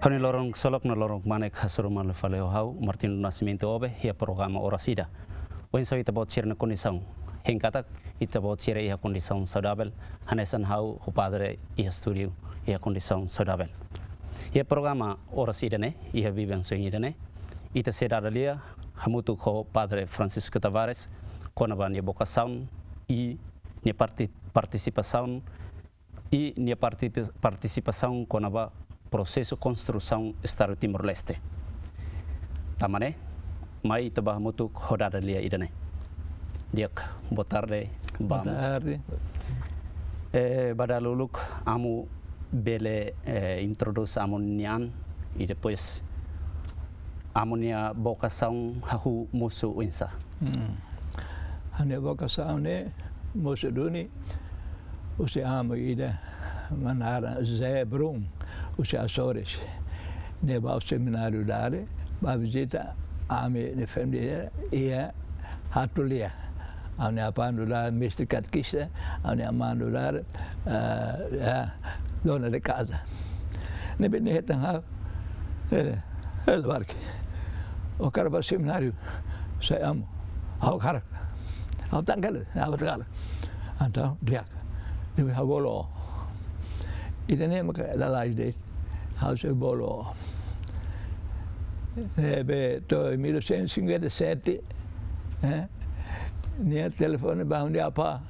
Hani lorong solok na lorong manek hasuruma le faleo hau Martin Nascimento obe hia programa orasida. Wen sa ita bot na kondisão. Hengkatak ita bot ia kondisão saudável. Hanesan hau o padre ia studio ia kondisão saudável. Ia programa orasida ne ia viven sonhida ne. Ita serada lia hamutuk ho padre Francisco TAVÁRES konaban ia vocação e nia participação e nia participação konaba processo construção Estado Timor-Leste. Tamane, mai tabah mutuk rodada lia idane. Diak, boa tarde. Boa tarde. Badaluluk amu bele introduz amonian e depois amonia vocação hahu musu winsa. A minha vocação né, musu duni, você amo ida manara Zé Brum. Os Açores, ne vai ao seminário dare, vai visita a minha família e a hatulia. A minha pando lá mestre catequista, a minha mando lá dona de casa. Ne bem netan ha, barque. O cara vai ao seminário, sai amo, ao cara, ao tangal, ao tangal. Então, dia, ne vai ao bolo. E nem me la laje de House Bolo. Nebe to 1957 ne telefone ba hundi apa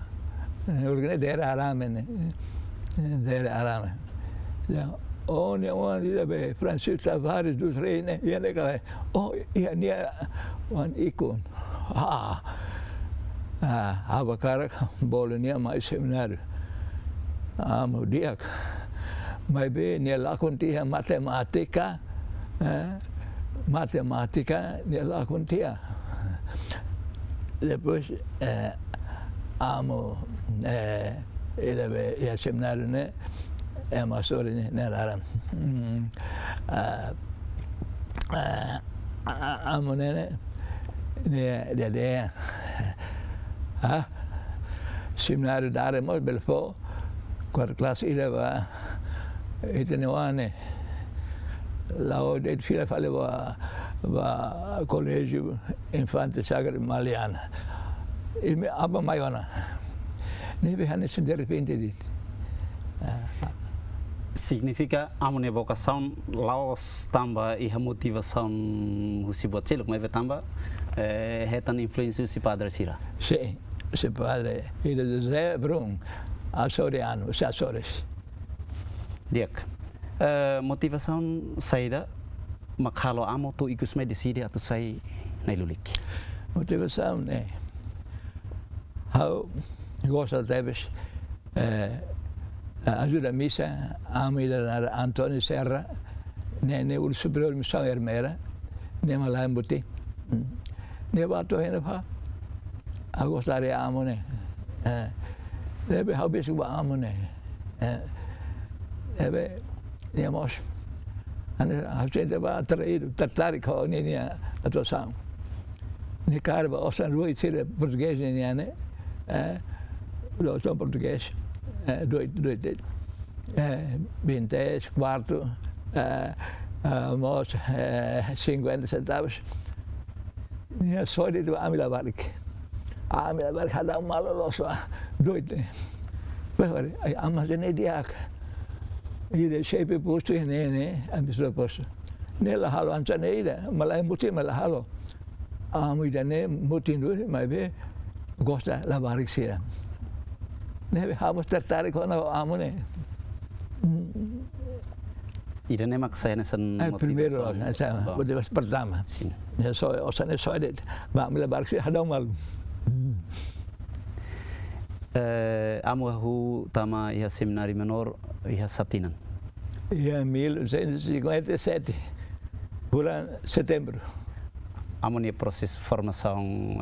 urgne der arame ja ne on be Francisco TAVÁRES dos Reis e ne ka ia ne wan ikon abakara bolo ne mais seminário amo diak mas bem, nela contia matemática, nela contia. Depois, amo, ele ia seminário, né? É uma história, né? Amo, né? Seminário da área, mas belfo, quarta classe, ele vai. Itenewane lá de filha falei va colégio Infante Sagrada Mariana e me aba maiona nem be hanes de repente dit significa amone vocação laos tamba e a motivação o se botel como é tamba retan influência o se padre sira sim se padre ele de Zé Brum açoriano os Açores. Diak, motivação saída, makalo amo tu ikus medicine atau sai nailulik. Motivação né, how gosta teves ajuda missa amo ir a Antônio Serra, ne o superior missão Hermera, ne malai embuti, ne bato hena pa, a gostar de amo né, deve how bem amo né. Nemos, a gente vai atrair, tratar com a atuação. Ne cara, o San Rui ser português né, o som português, dois, 20 quarto, mos 50 centavos. Ne só de amila barque cada malo loso dois. Mas a amazônia diaca. E deixei para posto né, a pessoa posto. Nela halo antaneira, malai muti malahalo. A muida né mutindo, mas be gosta la barixia. Ne vamos tratar com a amone. Ida ne maksaya nesan primeiro, podemos pertama. Já só osane só det. Vamos la barixia hadau malu. Amo hu tama ia seminário menor ia satinan. Ia 1957, bulan setembro. Amo ni proses formação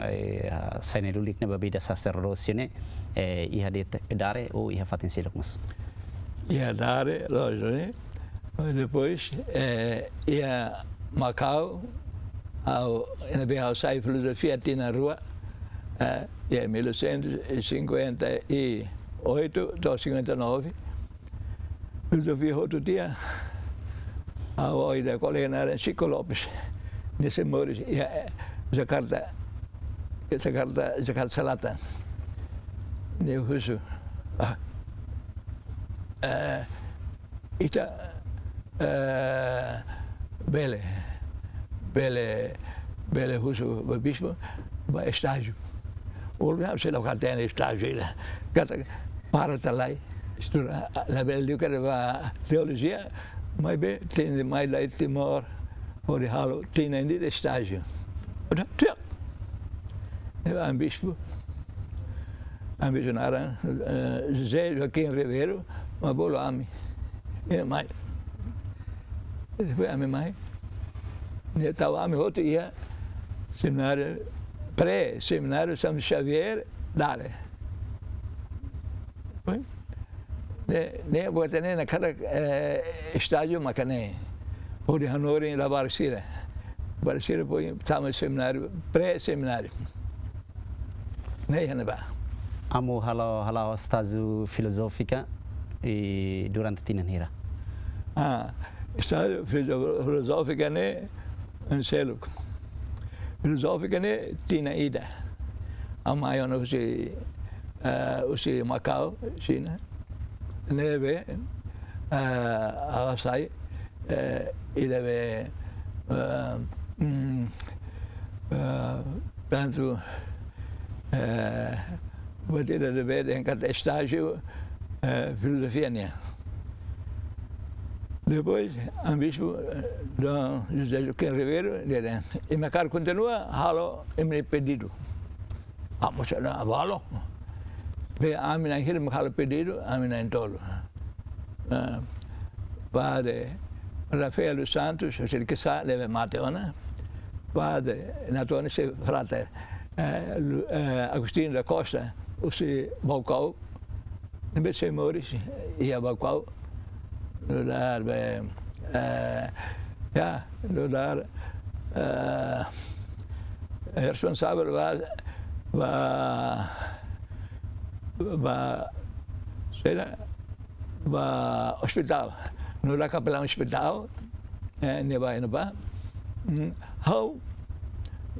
sainelulik na babida sacerdote ne ia dare ou ia fatin silok mas. Ia dare lojo né. Depois ia Macau ao na bem ao sai filosofia na rua. Em 1958 a 59, resolvi outro dia Hau ida colega na Chico Lopes. Nesse moro ya Jakarta Selatan. Ne husu. Ita bele husu bispo ba estágio. O lugar se lá tem estágio lá. Para talai estudar la bele que va teologia, mas bem tem mais lá Timor, por halo tem ainda estágio. Bispo nara José Joaquim Ribeiro, uma boa ami. E mais. Depois ami mais. Ne tava ami outro ia seminário pré-seminário São Xavier dare. Ne botar na cada estágio macane. Por Hanoi em Barcira. Barcira foi tamo seminário pré-seminário. Amo halo estágio filosófica e durante tinanira. Estágio filosófica né em Seluk. Filosófica né tina ida. Amayo no usi Macau, China. Neve asai ida be tanto batida de bed em cada estágio filosofia né. Depois bispo Dom José Joaquim Ribeiro e minha cara continua halo me pedido moça avalo be amina hil me halo pedido amina entolo padre Rafael dos Santos o que sa leve Mateona padre Natone se frate Agostinho da Costa o se Balcão invece Moris e a Balcão Lodar Lodar responsável va hospital no da capelão hospital ne ba how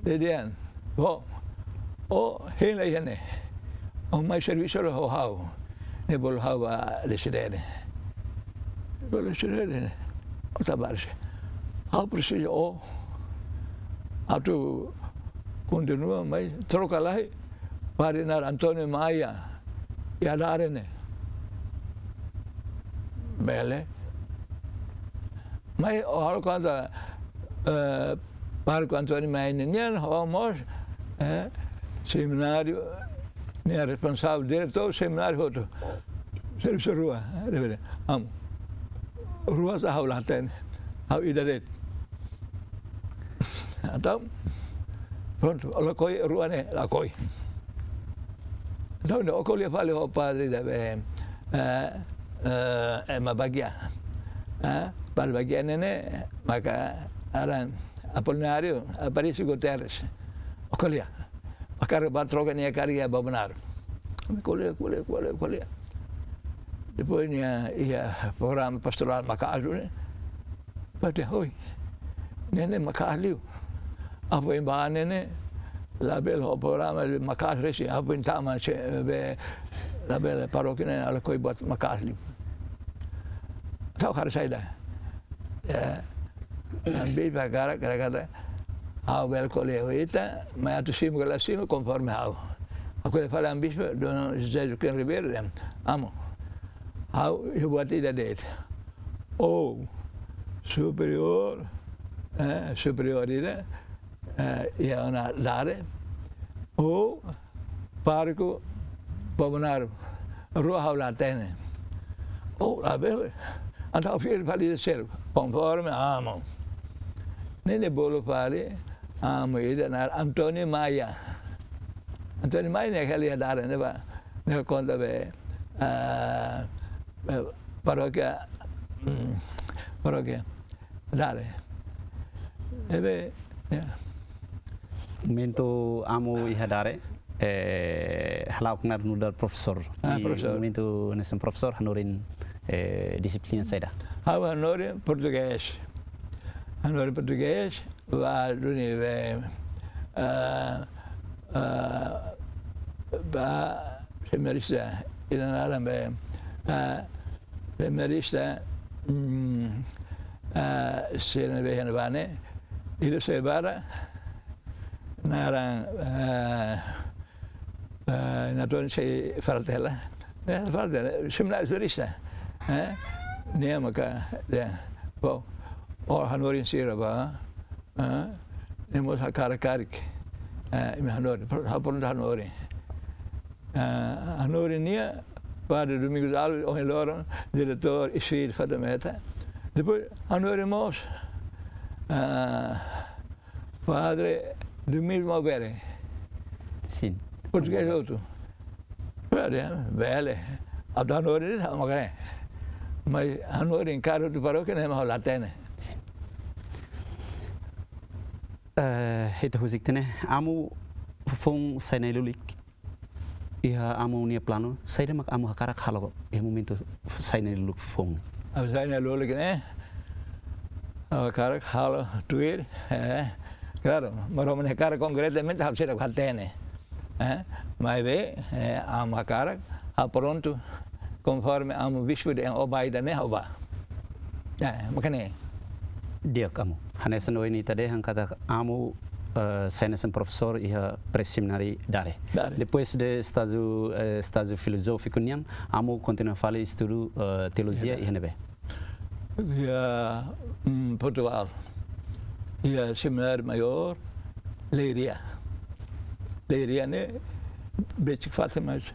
dedian o hene o mais serviço o how ne bol how decidere bol decidere o TAVÁRES how precisa o atu continua mas troca lá para na Antônio Maia e a darene bele mas o quando para o Antônio Maia nem homos seminário nem responsável diretor seminário outro serviço rua rua sa hau laten hau idaret então pronto ela coi rua né la coi então o que ele fala o padre deve uma bagia para bagia né maka aran Apolinário Aparício Guterres o que ele a cara batroga nem a cara ia babanar colhe depois ia programa pastoral Macajo né pode oi né Macalio apo em bane né label o programa Macajo resi apo em tama be label paróquia né ela coi bot Macalio então cara saída ambil bagara cara ao bel colheita mas tu cima lá cima conforme aku le fala bispo Dom José Joaquim Ribeiro amo eu botei da dete ou superior superioridade e a una dare ou parco babonar rua haulatene ou a bele então filho fali de ser conforme amo nele bolo fale amo ida na Antônio Maia né que ele ia dar né ba né conta be paróquia dare ebe momento amo ihadare halak nar nudar professor momento nesse professor hanorin disiplina saida hanorin português Hanoi português, waar doen we seminarista, inaram be seminarista seren we hanwane, ilo sebara narang naton se fartela, fartela seminarista, ne maka de, bo, or Hanoi sira ba, nemos hakarakarik, im Hanoi, hapon Hanoi. Hanoi nia, padre Domingos Alves, o Loron, diretor e filho da meta. Depois Hanoi mos, padre Domingos Malvere. Sim. Português outro. Bele, a da Hanoi é uma mas Hanoi em carro de paróquia não é mais latena. Itu husik tene, amu fong sai na lulik. Iha amu nia plano, sai demak amu hakarak halo, e momento sai na luluk fong. Amu sai na lulik ne, hakarak halo tuir, claro, mas vamos hakarak concretamente hab ser latena. Mas ve, amu hakarak, a pronto, conforme amu bispo de obaida ne oba. Makanya. Dia kamu, hanesan ini tadi yang kata amu sainesen professor iha pré-seminari dare. Depois de estágio filosófico niam, amu continua fazer estudo teologia iha nebe. Ia Portugal, ia seminário maior, Leiria. Leiria ne, basic fácil mais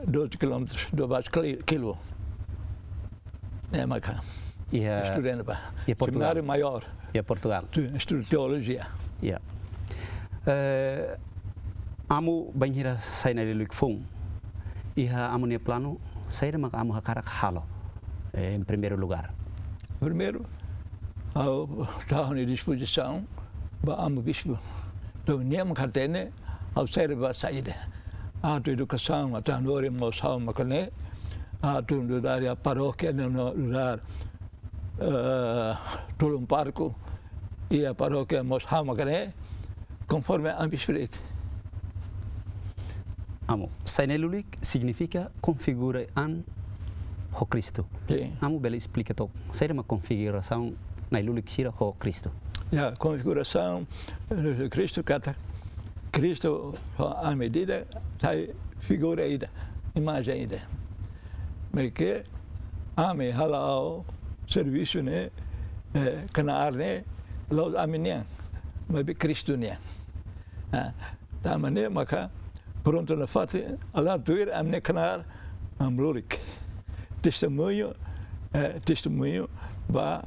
12 quilômetros, 12 kilo. É maca. Estudando para seminário maior. E Portugal. Estudo teologia. Ya. Amu banhira sai na leluk fong. Iha amu ne plano, sai de mak amu hakarak halo. Em primeiro lugar. Primeiro, ao estar à disposição, ba amu bispo. Do nem cartene, ao sair ba saída. A tua educação, a tua nori mosal makane, a tua lugar a paróquia no lugar todo parco e a paróquia mosal makane, conforme a bispo. Amo, sai na lulik significa configura an ho Cristo. Sim. Amo bela explica to. Sai uma configuração na lulik sira ho Cristo. A configuração de Cristo cata Cristo a medida sai figura ida, imagem ida. Mas que ame halal serviço né, canar né, los amenian, mas be Cristo né. Da maneira maka pronto na fase ala tuir amne canar amlurik. Testemunho ba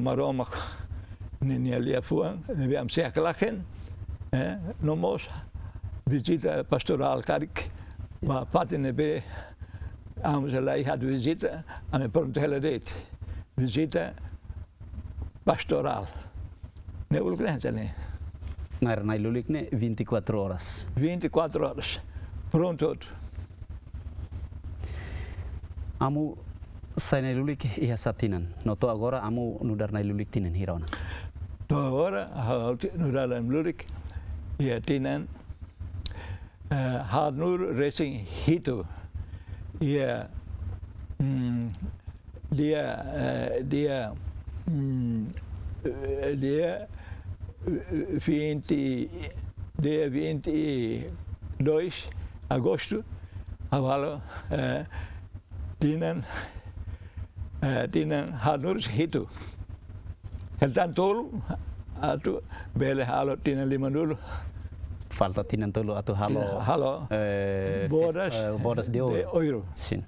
maromak ni ali afuan, ni am se aklaken. Nomos visita pastoral karik, ma pati nebe amos lá e had visita, a me pronto ela deit visita pastoral. Ne ulgrenza ne. Na lulik ne 24 horas. 24 horas. Pronto. Amu sai na lulik ia satinan. Noto agora amu nudar na lulik tinan hirona. To agora nudar na lulik ia tinan had nur racing hito. Ia dia 22 agosto avalo tinan had nur hito. Então tolo atu bele halo tinan 5 falta tinan tolo atu halo bodas de ouro. Sim.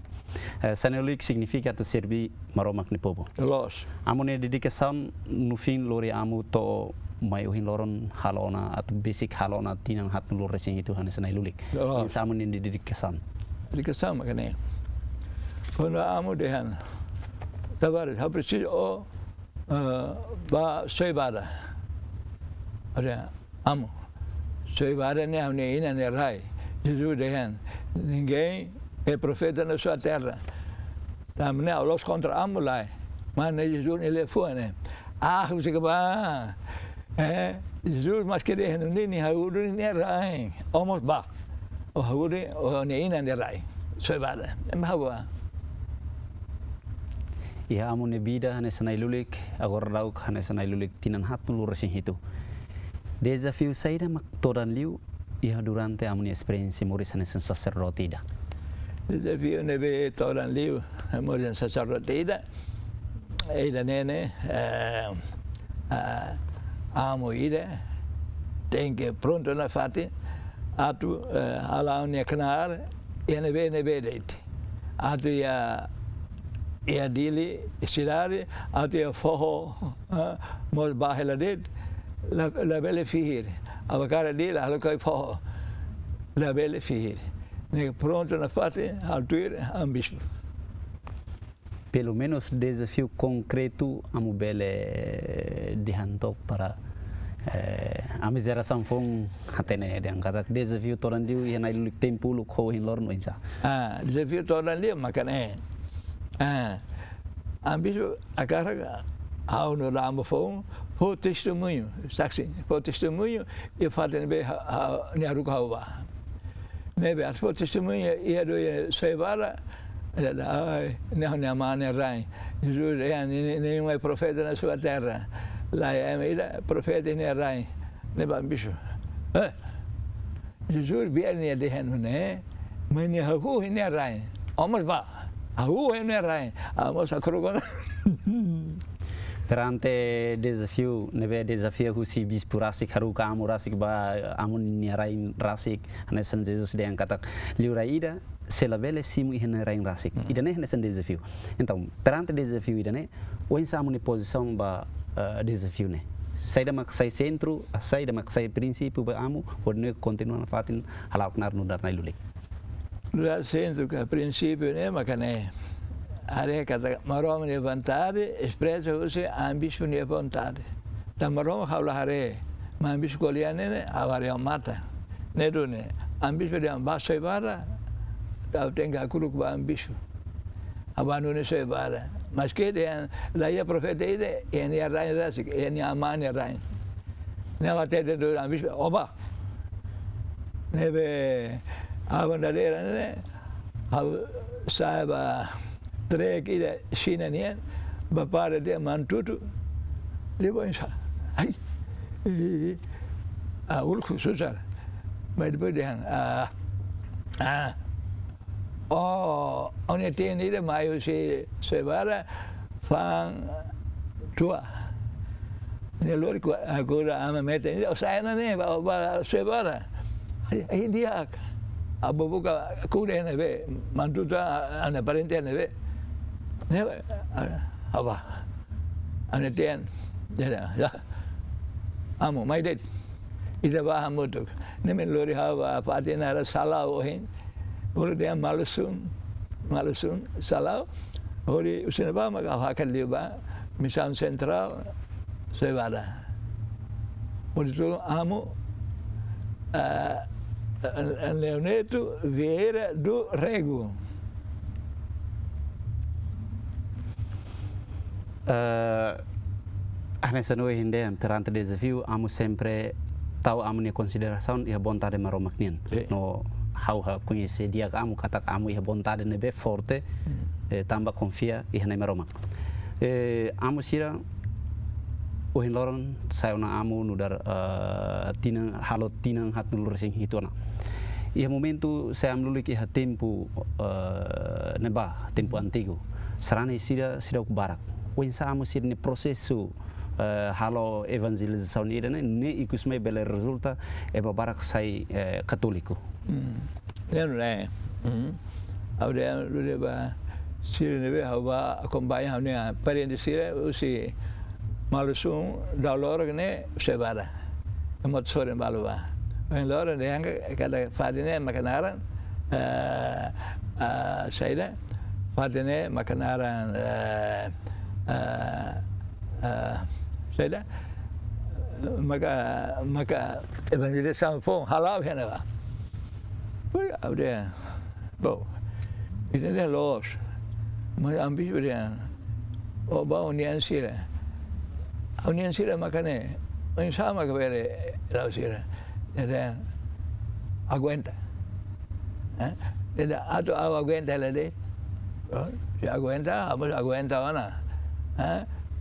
Saneluik significa tu servir maromak ni povo. Los. Amu ne dedicação no fim lori amu to mai uhin loron halona atu basic halona tinang hat lor resing itu hanes saneluik. Insa amu ne dedicação. Dedicação makane. Quando amu dehan tavares ha preciso ba soibada. Ada amu soibada ne amne ina ne rai. Jesus dehan ninguém é profeta na sua terra. Também los contra amulai. Mas Jesus ele foi, né? Você que vai, Jesus mas que dia ni hauru ni rai, almost ba, hauru ni ina ni rai, sebada, bawa. Ia amu ne bida hane sanai lulik, agora rauk hane sanai lulik tinan hatu lurasin itu. Desafio saída mak todan liu, ia durante amu ni experiência moris hane sen sacerdote ida. Desafio nebe todan liu, moris sacerdote ida. Ida nene, amo ida, tem que pronto na fati, atu ala unia kenar, ia nebe deit. Atu ia dili istilari, atu ia forro, mos bahela deit, la belle fihir. Abakara dili, halo kai forro, la belle fihir. Ne pronto na fati, altuir, ambispo. Pelo menos desafio concreto amu bele dihantok para a geração fong hatene yang kata desafio toran diu ia nai lulik tempo lu ko hin lor no insa. Desafio toran dia makane. Ambispo agora ao no ramo fong po testemunho, saksi, po testemunho e fazem be ne aruka hawa. Nebe as po testemunho ia do sebara não é mana rai. Jesus nenhum é profeta na sua terra. Lá é profeta nem rai. Nem bicho. Jesus biarnya dehen né. Mas nem hahu nem rai. Amos ba. Hahu nem rai. Amos akrogon. Perante desafio, nebe desafio husi bis purasik haruka amurasik ba amun niarain rasik hanesan Jesus yang kata liuraida selabele simu ihna rain rasik idane hanesan desafio. Então, perante desafio idane, o insamu ni posição ba desafio ne. Saída mak sai centro, saída mak sai princípio ba amu, podne continua na fatin halak nar nudar na lulik. Lá centro que princípio ne makane. Are kata marom ni vontade, expressa você ambição ni vontade. Ta marom haula hare, ma ambição goliane ne avare mata. Ne done, ambição de ambaixo ibara, ta tenga kuruk ba ambição. Abanu ne so ibara. Mas que de lá ia profeta ide, e ni rain rasik, e ni amane rain. Ne vate de do ambição oba. Ne be avandadera ne, au saiba trek ida China nian, bapara dia mantutu, dia boinsa. Hai, ulku susar, mas depois dia onde tem ida maio se sebara, fang tua. Ne lori agora ama meta, saya nane ba sebara, aí dia abu buka kuda nebe, mantuta ane parente nebe. Nebe, apa? Ane tian, ya, amo, mai det. Ida ba hamutuk. Neme lori hawa pati nara salau ohin. Ori dia malusun, salau. Ori usina ba maka hakan dia ba, misal sentral, sebada. Ori tu amo, Leoneto Vieira do Rego. Nessa noite ainda perante desafio, amo sempre tahu amo ni consideração e a vontade maromaknian. No how conhecer dia amo kata amo e a vontade nebe forte, tamba confia e na maromak. Amo sira o hinloron sayo na amo nudar tinang halot tinang hat nulur sing hitona. Ia momento saya amlulik iha tempo neba tempo antigo. Sarane sira ku barak. Wensa amo sira ni prosesu halo evangelização ida ne ikus mai bela resulta e barak sai católico. Não é. Audia lu ba sira nebe hawa acompanha hanya parente sira usi malusung dalor ne sebara. Emot sore balua. En lora de hanga kada fadine makanaran saida fadine makanaran saida maka evangelização fong halal hena ba. Foi audia bo. Ide los. Mas ambis dia oba unian sira. a União Sira Macané, não sabe que ele lá Sira, aguenta, ele aguenta ele de, se aguenta, vamos aguenta ona,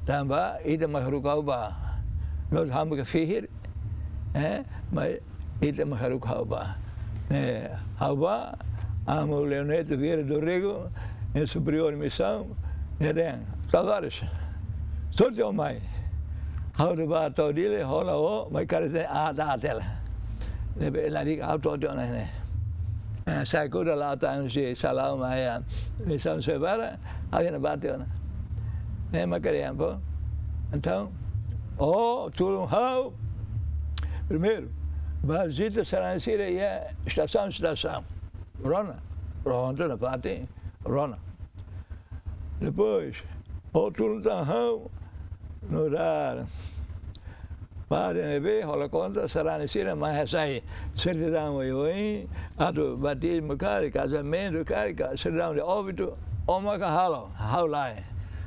tambah itu makhluk Allah, nós vamos que fihir, mas itu makhluk Allah, Allah, amo Leonete Vieira do Rego, em superior missão, TAVÁRES, só de mais. How to buy todile, hola o, mas cara tem a tela. Lá diga auto de ona. Sai coisa lá tá ansi salam aí, missão severa, aí na bate ona. Mas cara ampo. Então, tudo how. Primeiro, visita Saransira é estação. Rona, pronto na parte, Rona. Depois, tudo tá how. No dar para nebe rola conta Saransira mas sai certidão aí ado batismo cara casamento cara certidão de óbito omaga halo how lai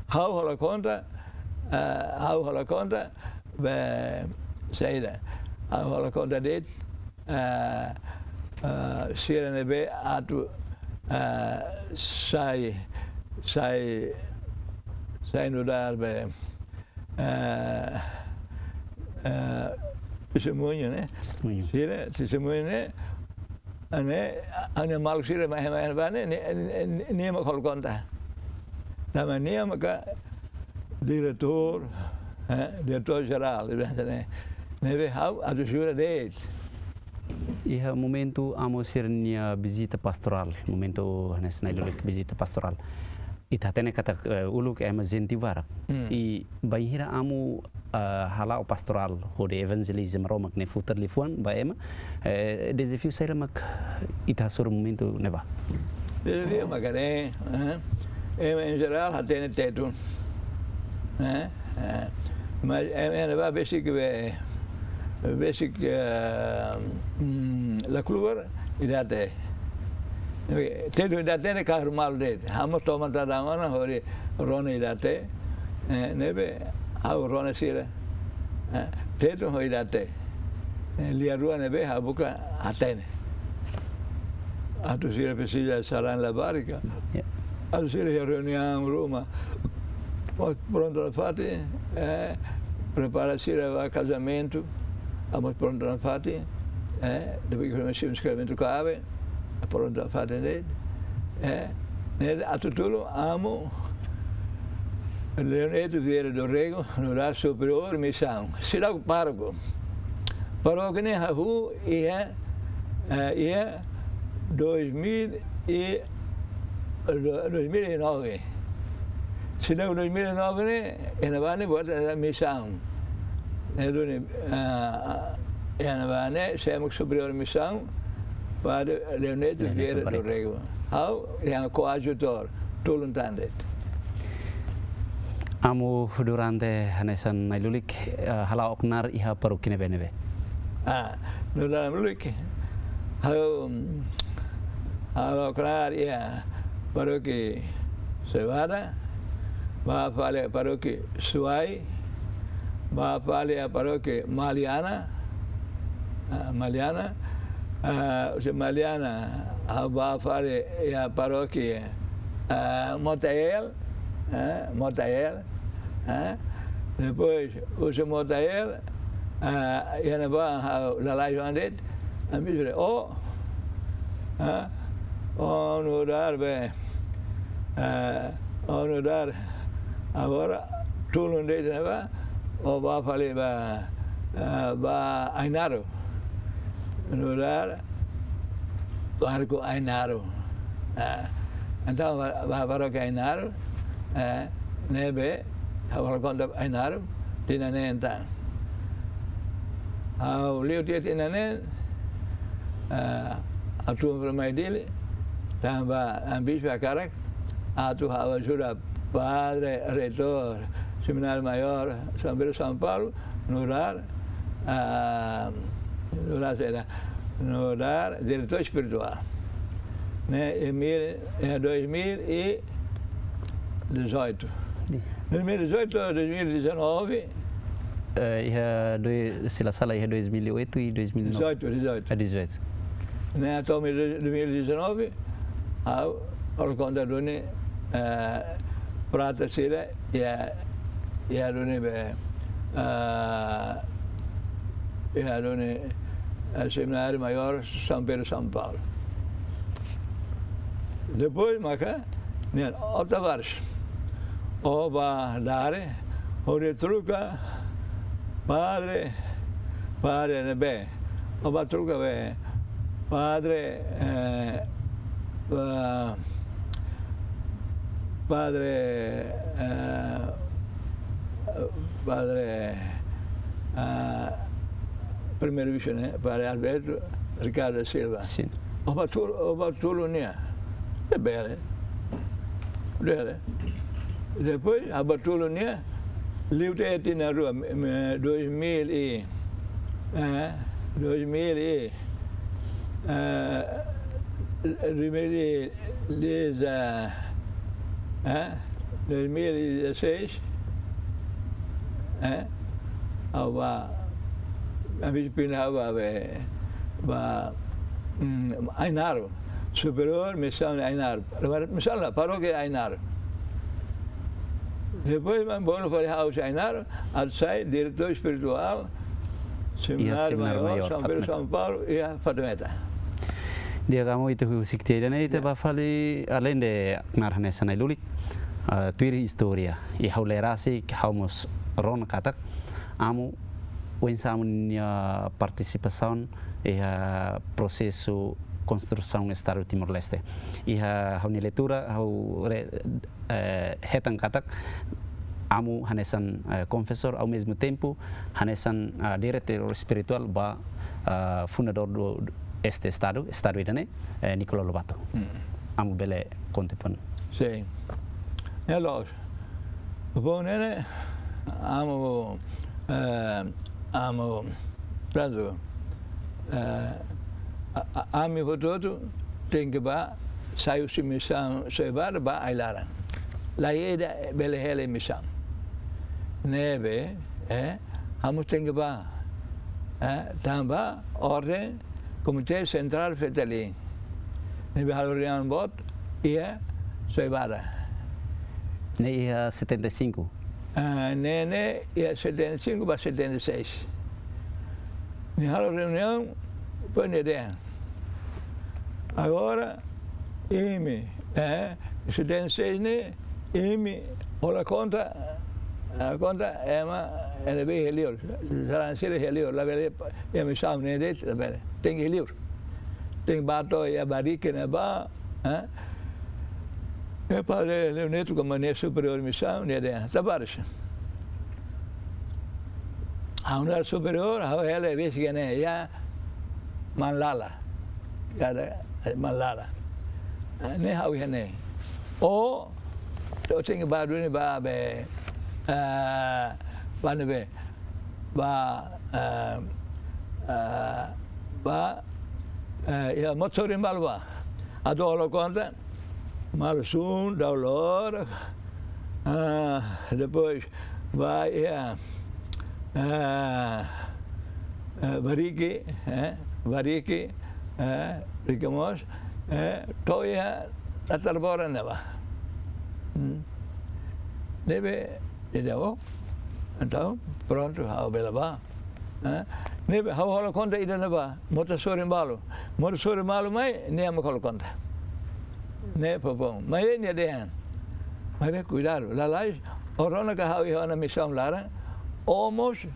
how rola conta be saída how rola conta det sira nebe ado sai no dar be testemunho, né? Testemunho, né? Ane malu sira mas nem me colo conta. Também nem me diretor geral, né? Neve how a jura dele. E o momento amo ser minha visita pastoral, momento nacional visita pastoral. Ita tene kata uluk emergency varak. I bahira amu halau pastoral hode evangelism romak ne futer lifuan ba ema desafio saya mak ita sur momento neba. Desafio makane em geral hatene tetu. Mas neba basic la kluwer idate. Tedu idate ka rumal det. Hamo toma tadangona hori rone idate. Nebe au rone sira. Tedu ho idate. Liarua nebe habuka atene. Atu sira pesilla saran la barca. Atu sira reunião Roma. Pronto a fate. Prepara sira va casamento. Vamos pronto a fate. Depois que começamos escrevendo cave. Pronto a fate dele. A tudo amo Leonete Vieira do Rego no da superior missão. Será o pargo. Pargo ne hahu ia 2009. Será 2009 ne enavane bota missão. Enavane sempre superior missão. Para Leonete Vieira do Rego. How yang coadjutor tuluntandet. Amo durante hanesan nailulik hala oknar iha parukine benebe. Durante lulik. How hala oknar iha paruki Cevada, va fale paruki Suai, va fale paruki Maliana. Maliana va fare a paróquia Motael, depois o Motael ia va la lajondet, a misre honorar agora tudo onde va o va fare va Ainaro. Honorar Barco Ainaro. Então, Barco Ainaro, nebe, havia conta Ainaro, tinha então. O Leo tinha a tua primeira dele, estava ambício a cara, a tua ajuda padre, reitor, seminário maior, São Paulo, no lar, no dar diretor espiritual, né? Em 2018. 2018 a 2019, se la sala 2008 e 2009. 18. Né, então em 2019, o conta do ne prata sira ya do ne ya do ne seminário maior São Pedro São Paulo. Depois maca né o Tavares o va dare o retruca padre ne be o va truca be padre primeiro bicho, né? Padre Alberto Ricardo Silva. Sim. O Batulunia. É bela. Depois, a Batulunia, livre na rua 2000 e 2016, a gente pinava Ainaro, superior, missão Ainaro, missão da paróquia Ainaro. Depois, eu falei, house Ainaro, outside, diretor espiritual, seminário maior, São Pedro, São Paulo e a Fatimeta. Dia kamu itu siktiran itu bafali além de narhane sanai lulik tuiri historia e haulerasi haumos ron katak amu wensamunya participação e processo construção Estado Timor-Leste e hauni leitura hau hetan katak amu hanesan confessor ao mesmo tempo hanesan diretor espiritual ba fundador do este estado idane Nicolau Lobato. Amu bele contepan. Sim. É lógico. Bom, né? Amo prazo. Amo todo tem que ba saiu se missão sebar ba ailara. La ida bele hele missão. Nebe amo tem que ba tamba ordem Comitê Central Fetali. Nebe halorian bot ia seibara. Ne ia 75. Ne ia 75 para 76. Ne halo reunião põe ideia. Agora ime 76 ne ime olha conta a conta é uma bem helior. Será ser helior lá bele é me chama ne det bele. Tem helior. Tem bato e a barique na ba, é para Leoneto como mané superior missão ne de Tavares. A uma superior, a ela vez que né já manlala. Cada manlala. Ne hau né. O eu tenho bado ne ba be ba ne be ba ia motorin balwa adolo conta malsun dolor depois vai variki digamos toia atarbora neva deve então pronto ao belaba nebe hau conta ida neba motosorin balu mai ne am conta ne popom mai ne dean mai be cuidado la lais orona ka hau na missão lara almost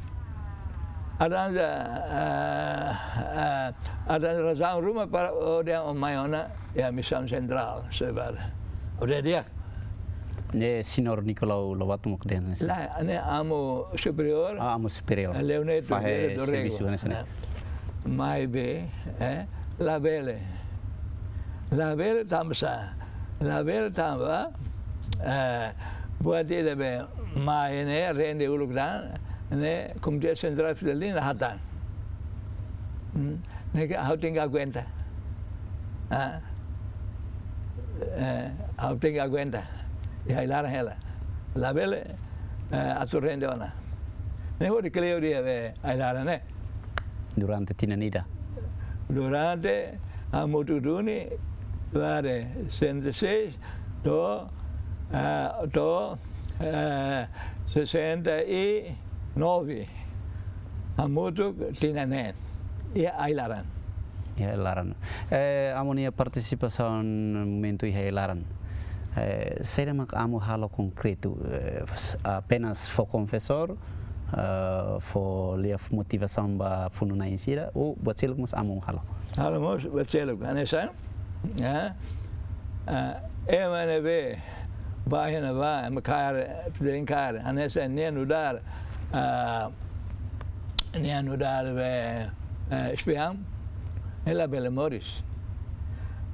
aranja razão ruma para o de maiona é a missão central sebara o de dia ne senhor Nicolau Lobato mokden lá ne amo superior Leoneto do Rego mai be la bele tamsa la bele tamba buat dia be mai ne rende ulukdan ne Comitê Central Fidelina hatan ne que hau tem que aguenta hau tem que aguenta e aí lá ela la bele a torrente ona Ne ho de Cleo dia be ailara ne. Durante tinanida. Durante hamutuk duni vare 66 do 69 hamutuk tinanen ia ailaran. Ya laran. Amonia participação no momento e laran. Seria mak amo halo concreto apenas for confessor for liaf motivação ba fununa insira ou bacelo mas amo halo. Halo mos bacelo anesan. Ja. MNB bahena ba makar drinkar anesan nenu dar be espiam ela belemoris.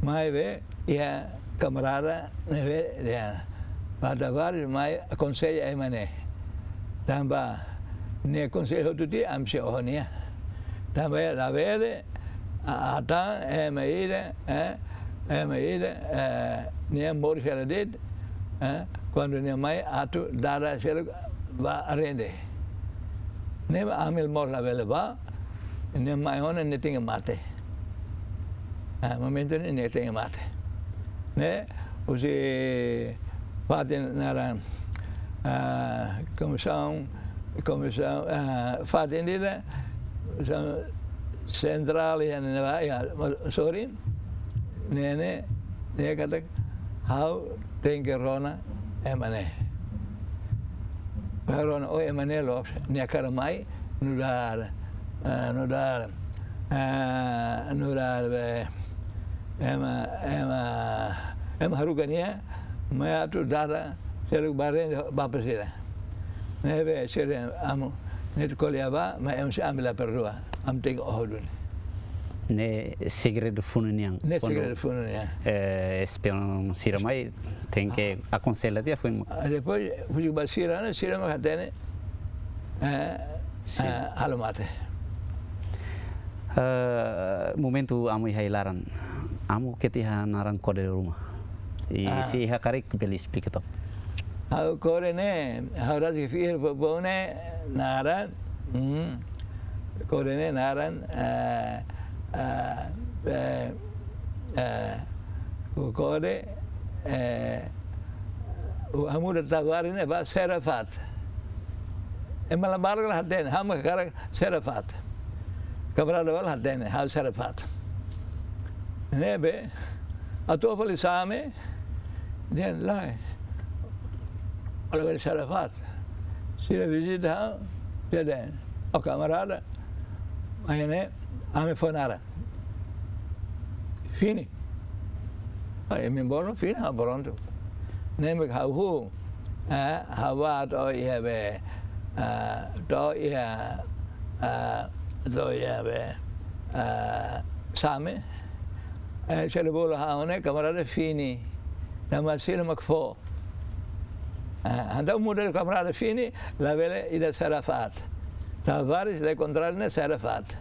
Mai be ia camarada neve dia. Tavares mai aconselha emane. Tamba ne aconselho tutti amse ohnia. Tamba la vede ata emaile ne moris ela did quando ne mai atu dara sel va arende. Ne amil mor la vele va ne mai ona ne tinga mate. Momento ne tinga mate. Ne usi fazem naran comissão fazem lida central ya sorry ne kata how tem que rona emane rona o emane lo ne cara mai nudar be ema harugania mai atu dara selu barren bapesira nebe sere amo net koliaba ma em se amila perrua am teng ohodun ne segredo fununiang ne segredo fununiang espion siramai tem que aconselha dia foi depois fui basira na sira ma hatene alomate momento amo hailaran amo ketiha naran kode rumah e si hakarik beli explica to au kore ne hauras que fier bone naran kore ne naran kore hamur tavares ne ba serafat emalabar la haten ham kara serafat kabra wal haten ha serafat nebe atofali same den lai olha serafat se visita den o camarada aí ame fonara fini aí me embora fini a pronto nem me havu hava do ia be same se le bola haone camarada fini da masilo makfo anda model camarada fini la vele ida serafat Tavares le contrario serafat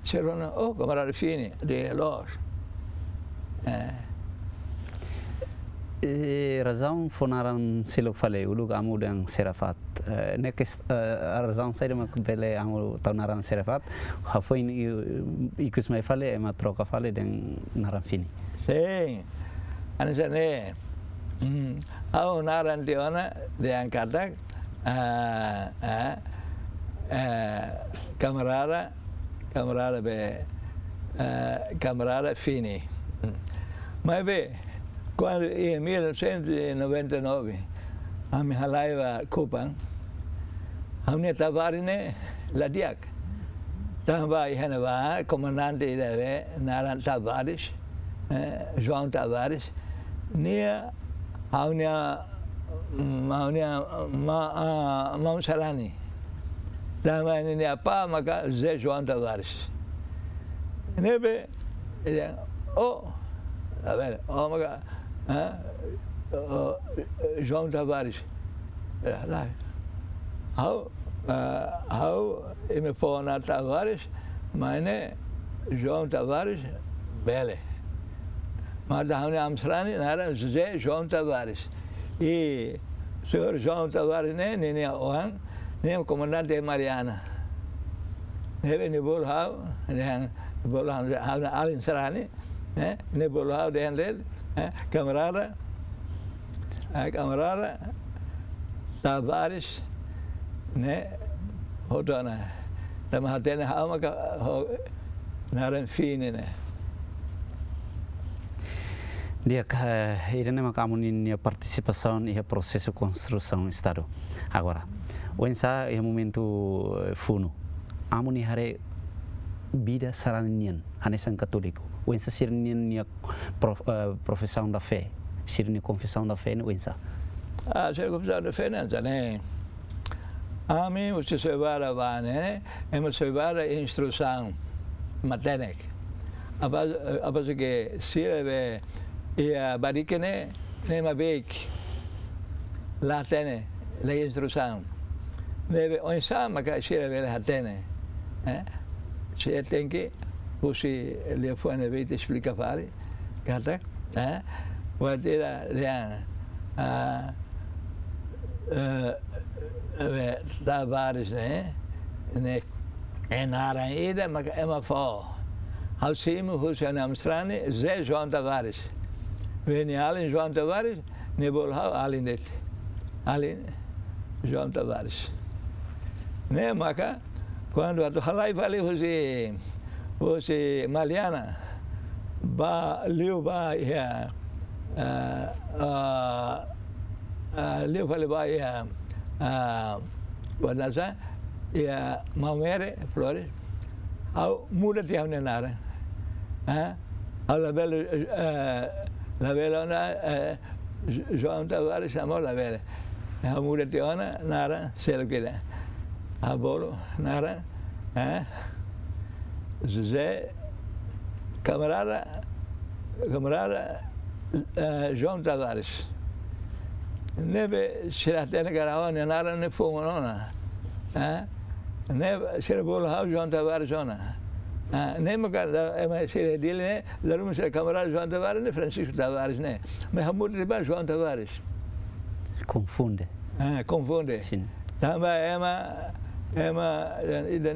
c'erano camarada fini de los razão fonaran selo falei o lugar amo dan serafat ne que a razão sai uma bele amo taunaran serafat ha foi ikus mai falei ma troca falei den naran fini sim anisane au naran tiona de angkata camarada fini mas be quando em 1999 a minha live Copan हमने Tavares ने लदियाक तंबा यहने वहाँ comandante इधर Narayan Tavares João Tavares nia mau salani tama ini apa maka Zé João Tavares nebe a ver maka João Tavares lá how me fona Tavares mane João Tavares bele mas a Amstrani era Zé João Tavares e senhor João Tavares nem oan nem o comandante Mariana. Nebe ni bol hau, dan bol hau alin serani, ne bol hau dan led, camarada, Tavares, ne hodana, da hatene hau maka naran fine ne. Dia irene makamunin participação e processo de construção do Estado. Agora, wensa é momento funo. Amuni hare vida saranian, hanesan católico. Wensa sirnian profissão da fé, sirni confissão da fé, wensa. Sirni confissão da fé não, né? Ami você se vai lá, né? Emos se vai a instrução matenek. Após que sirve e barikene nema bek latene la instrução neve onsa maka sirve la hatene se tem que você lhe foi na vez explica para kata what era Tavares né enara ida maka ema fo how simo who's an amstrani ze João Tavares veni alin João Tavares nebol hau alin det alin João Tavares né maka quando a halai vale você Maliana ba liu ba ya liu vale ba ya wadaza ya Maumere Flores au muda tiam nenara au la bela ona João Tavares chamou la bela a muda tiona nara selqueda a bolo nara Zé camarada João Tavares nebe siratene garaona nara ne fonona nebe sira bolo hau João Tavares ona nem me sira dele né darum sira camarada João Tavares né Francisco Tavares né mas a muda de João Tavares confunde sim também ema ida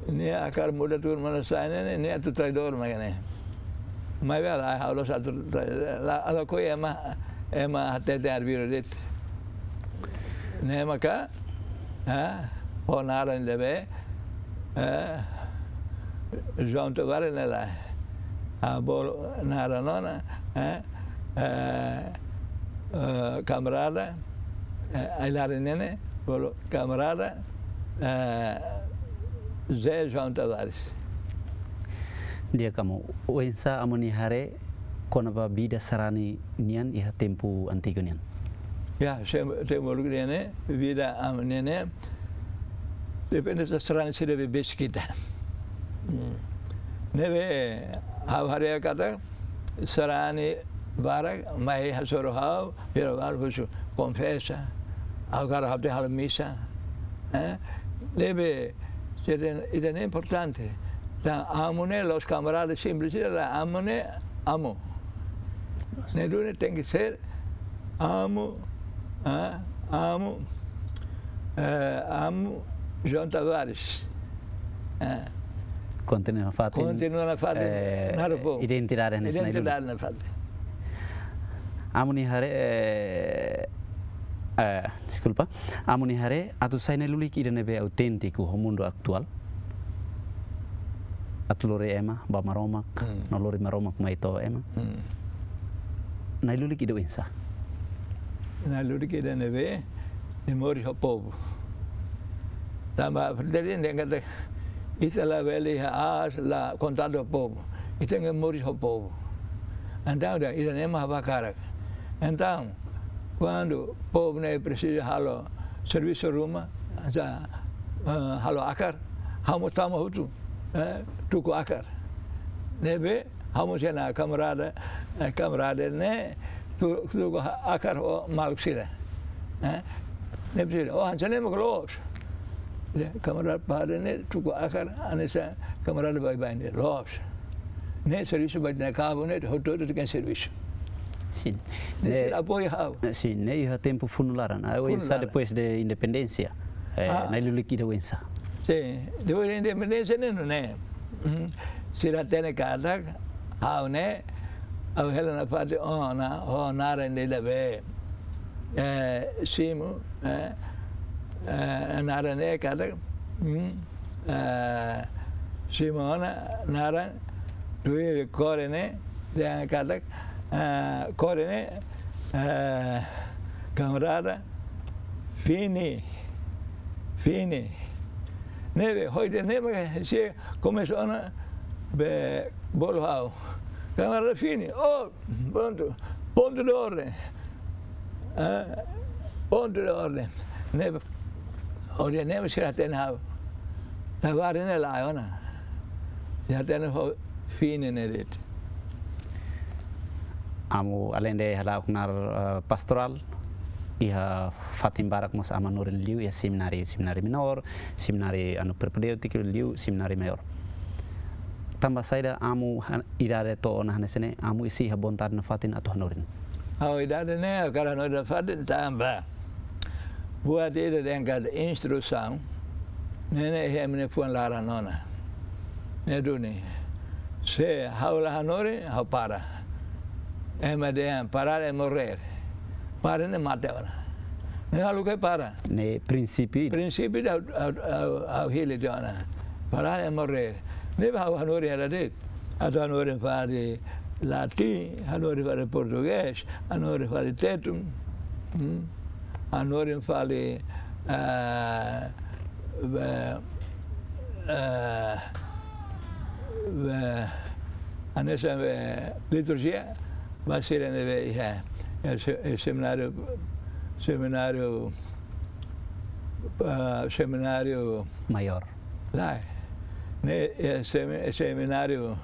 ne akar muda tur mana sai ne tu traidor magane mai bela haulo satu ala ko ema até de arbiro det ne maka onara lebe João Tavares ne lá a bol nara nona camarada ailar nene bolo camarada Zé João Tavares. Dia kamu, wensa amoni hare konaba bida sarani nian iha tempo antigo nian. Ya, tempo nian vida amnene depende da sarani se deve beskita. Neve hare kata sarani barak mai hasoro hau, pero algo confessa. Agora habe hal missa. Deve ser é importante. Da amone los camaradas simples da amone amo. Nedune tem que ser amo João Tavares. Continua a fazer identidade na fate. Amoni hare desculpa, amoni hare atu saine lulik ida nebe autêntico ho mundo actual. Atulore ema ba maromak, nolore maromak maito ema. Na lulik ida wensa. Na lulik ida nebe memori ho povo. Tamba fratelli ngata isa la veli as la contado ho povo. Ita memori ho povo. Então ida nema bakara. Então quando o povo né precisa halo serviço ruma já halo akar hamutuk tuku akar nebe hamu sena camarada né tuku akar o malksira ne precisa o hanchane moglos camarada para né tuku akar anesa camarada vai né los né serviço vai na cabo né hoto tu tem serviço Sim. Nesse apoio ao. Sim, nem há tempo funularan. A Wensa depois da independência. Na liquida Wensa. Sim, depois da independência não né. Se a tem casa, ao né, a Helena faz nara nele be. Simo, nara né casa. Simona nara due core né, dia casa. Core né, camarada fini. Neve, hoje neve se começou a be bolhau. Camarada fini, ponto de ordem. Ponto de ordem. Neve, hoje neve se até na TAVÁRES ne lá, ona. Se até no fini nele. Amo além de halau kunar pastoral iha fatim barak mos amanorin liu ia seminari menor, seminari anu propedeutik liu, seminari mayor. Tambah saida amu idade to ona hanesene amu isi ha vontade na fatin atau hanorin. Idade ne kalau no fatin tambah. Buat itu dengan instrução, nene hemne puan lara nona. Neduni. Se haula hanori hau para. Emadean parar e morrer. Para ne mate ora. Ne halu ke para. Ne princípio. Princípio au hile jona. Parar e morrer. Ne hau hanori era det. Atu hanori fare latim, hanori fare português, hanori fare tetum. Hanori fare anessa liturgia. Vai ser seminário Maior. Lá, né? Seminário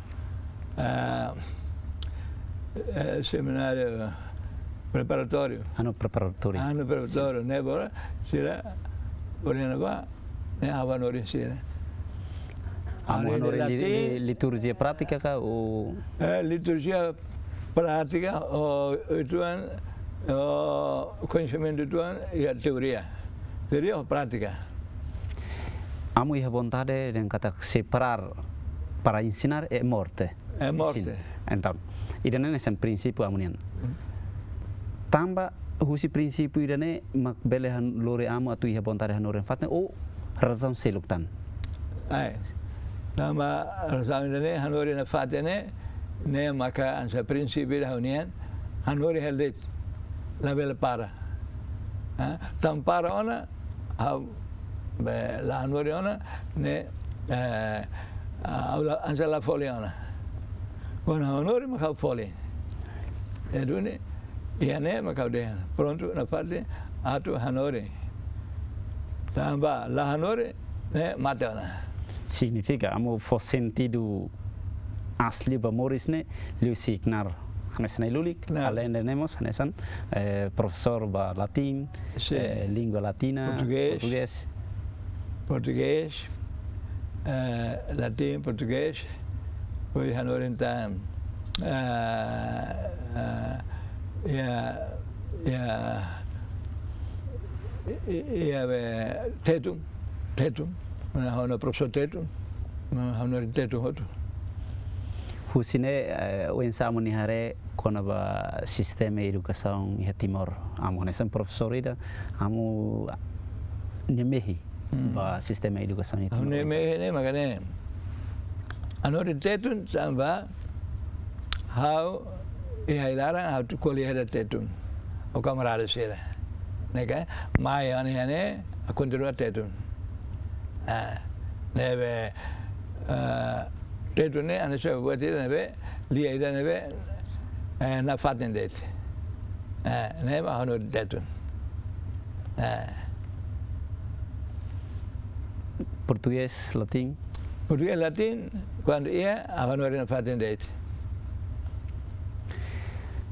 preparatório. Ano preparatório. Né? Bora, será, orienava, né? Havanori será. Amo hanori liturgia prática ka o liturgia prática, o conhecimento e a teoria. Teoria ou prática? Amo iha vontade de kata separar para ensinar é morte. É morte. Então, idane nesse princípio amunian. Tamba husi princípio idane mak belehan lore amo atu iha vontade hanoren fatne o razão seluktan. Ai. Tamba razão idane hanoren fatne ne maka ansa prinsipio da unian hanori helit la bela para tam para ona la hanori ona ne ansa la foliona quando hanori maka foli edune iane maka de pronto na parte atu hanori tamba la hanori ne matona significa amo for sentido asli bamorisne liu signar hanesna lulik além de nemos hanesan professor ba latim língua latina português latim português foi hanorentan tetum na professor tetum hanorentetum hotu Husine wensa munihare kona ba sistema educação iha Timor amo nesan professor ida amo nemehi ba sistema educação iha Timor nemehi ne magane anore tetun samba how iha ilara how to colher tetun o camarada sera nega mai ane continua tetun neve Tetun ne ane so buat nebe lia ida nebe na fatin det. Ne ma hanu tetun. Português, latim. Português, latim, quando ia hanu na fatin det.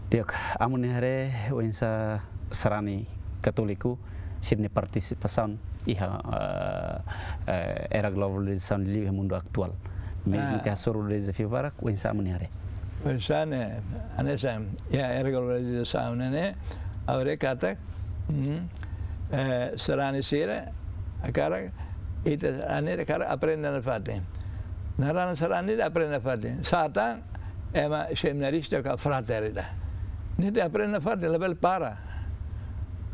Diak amun hare wensa sarani katoliku sirne participação iha era globalização do mundo atual. Mesmo que a soro desafio para wensa amun hare. Sana, anesa, ya regularização, né? Agora kata, serani sira, akara, ita ane akara aprende a fazer. Narana serani aprende a fazer. Sata, é uma seminarista com a fraternidade. Nite aprende a fazer, level para.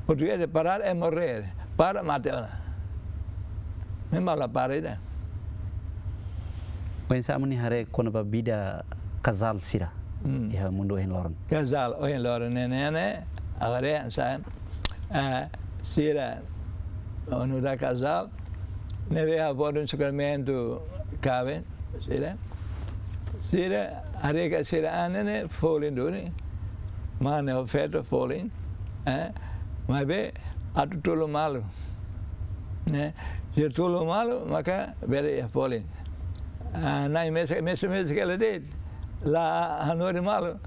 Português é parar é morrer. Para, mateona. Memang la para ida. Pensamos ni hari kono babida casal sira. Ya mundo en loron. Casal o en loron nene, agora sa sira onu da casal, neve a por um sacramento cabe, sira. Sira arega sira anene folin duni. Mane oferta folin. Mas be atu tolo malu. Né? Se tolo malu, maka bele ya folin. Nai mesa que ela did. La hanori malu,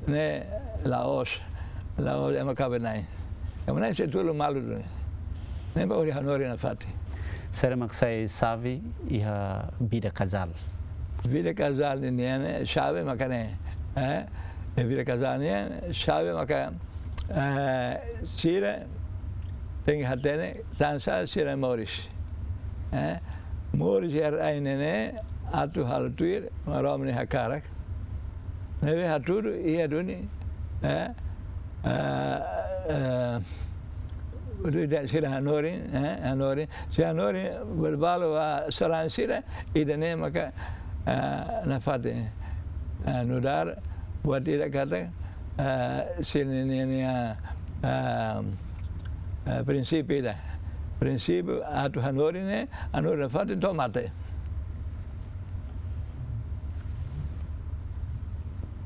né? Laos é uma cabenai. É uma se tolo malu duni. Nem ba ori hanori na fati. Sera maksai savi iha vida casal. Vida casal ni né? Chave makane. Vida casal ni chave maka sira tem hatene tansa sira Moris. Moris ainene atu haltuir maromni hakarak. Neve haturu ia duni sira hanori berbalo wa saran sira idane maka nafate nudar buat tidak kata sini ni prinsipio dah. Prinsipio atu hanori ne hanori nafate tomate.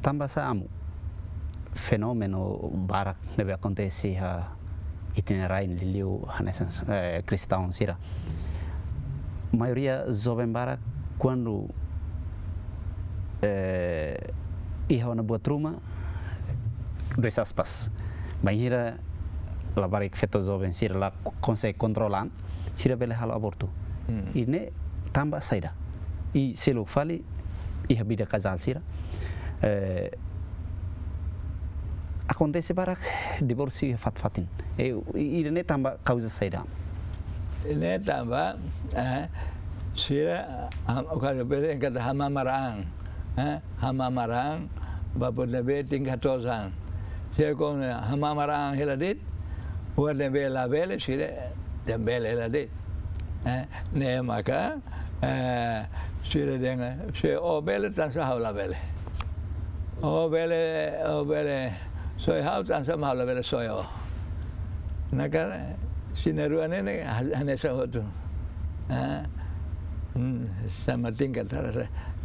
Tambah samu fenomeno barak deve acontecer a itinerário em Liliu hanesan cristão sira. Maioria jovem barak quando ia na boa truma dois aspas. Banheira la barik feto jovem sira la consegue controlar sira bele hal aborto. E ne tambah saída. E se lo fali ia vida casal sira. Acontece barak divorsi fat-fatin. Ini tambah causa saída. Ini tambah sira kalau beri kata hamamarang bapak nabi tingkat tosan. Saya kau hamamarang heladit, buat nabi label sira dembel heladit. Ne maka sira dengan sira obel tanpa hau label. Obel soy hau tanpa hau label soy o. Nakar sinaruan ini hanya satu. Sama tingkat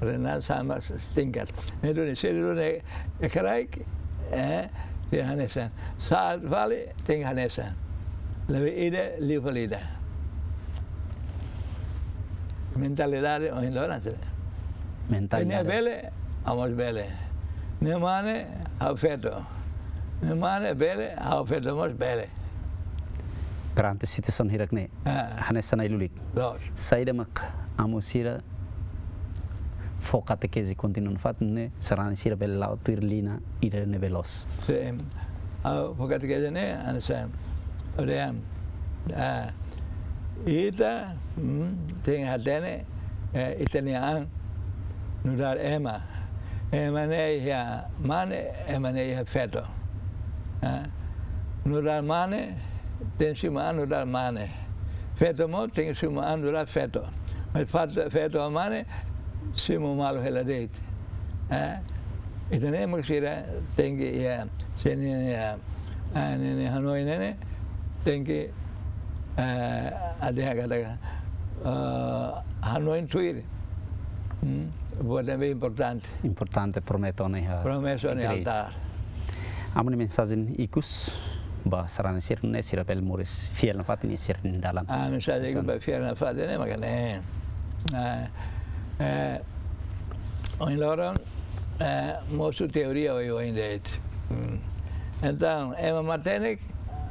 renal sama tingkat. Itu ni seluruh ni keraik dia hanesan. Saat vale tinggal hanesan. Lebih ide liver ide. Mentalidade o ignorância. Mentalidade. Ini bele, amos bele. Ne mane afeto. Ne mane bele, afeto amos bele. Perante situação hirak ne. Hanesan ailulik. Saída mak amusira focate que se continua fat ne serán sira bel lao tirlina ira ne veloz. Sim. Focate que ne hanesan. Olha. Ita tem hatene italian nudar ema ne ya mane ema ne ya feto. Nudar mane tem cima nudar mane. Feto mo tem cima nudar feto. Mas feto mane cima malo heladeit. Itane maksira tem ya seni ya ne hanoi ne tem que ada yang katakan Hanoi tuir buat lebih importante prometo nih promeso nih altar amuni mensagem ikus bah sarana sir ne sirapel moris fiel na fatini sir dalam mensagem ikus bah fiel na fatini makanya on loron mosu teoria hoje ainda então Emma Martinic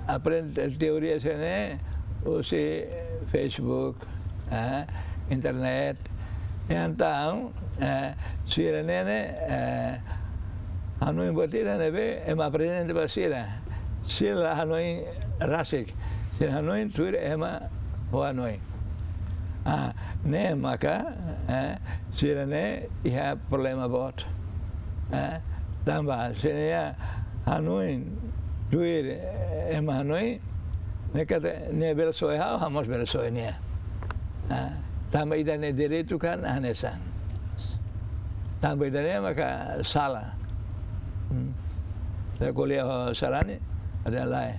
aprende teoria sene use Facebook, internet. Então, sira nene Hanoi botira nebe ema presidente basira. Sila Hanoi rasik. Sila Hanoi tuir ema ho Hanoi. Ne maka sila ne iha problema bot. Tambah sila Hanoi tuir ema Hanoi ne kata ne bersoe hau hamos bersoe ne. Tambah ida ne direito kan hanesan. Tambah ida ne maka salah. Saya kuliah sarane ada lain.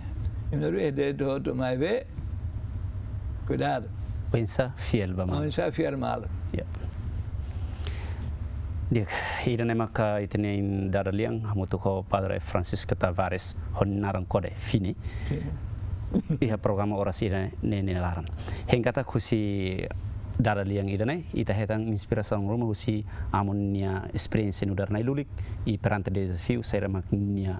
Ini dia tu mai be. Cuidado. Pensa fiel ba mal. Pensa fiel mal. Ya. Dia irane maka itene in daraliang hamutuk ko Padre Francisco Tavares honnaran kode fini. Iha programa ORAS irane ne laran. Hengkata kusi daraliang irane ita hetang inspiração roma usi amonia experiência no dar na ilulik e perante desafio será maknya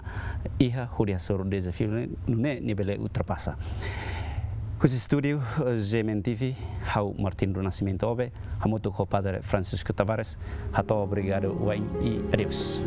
iha hudia soro desafio nune nibele ultrapassa. Kusi studio GMNTV hau Martin do Nascimento obe hamutuk ko Padre Francisco Tavares hato obrigado wain e adeus.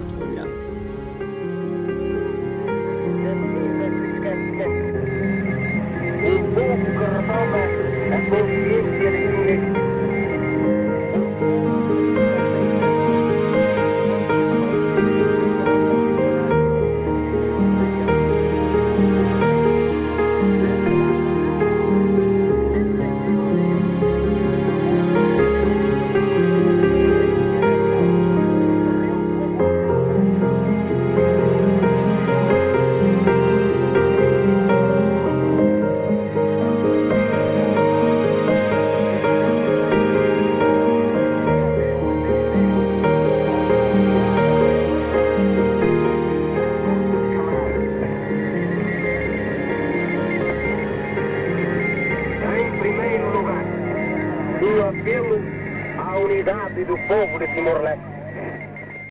Do apelo à unidade do povo de Timor-Leste.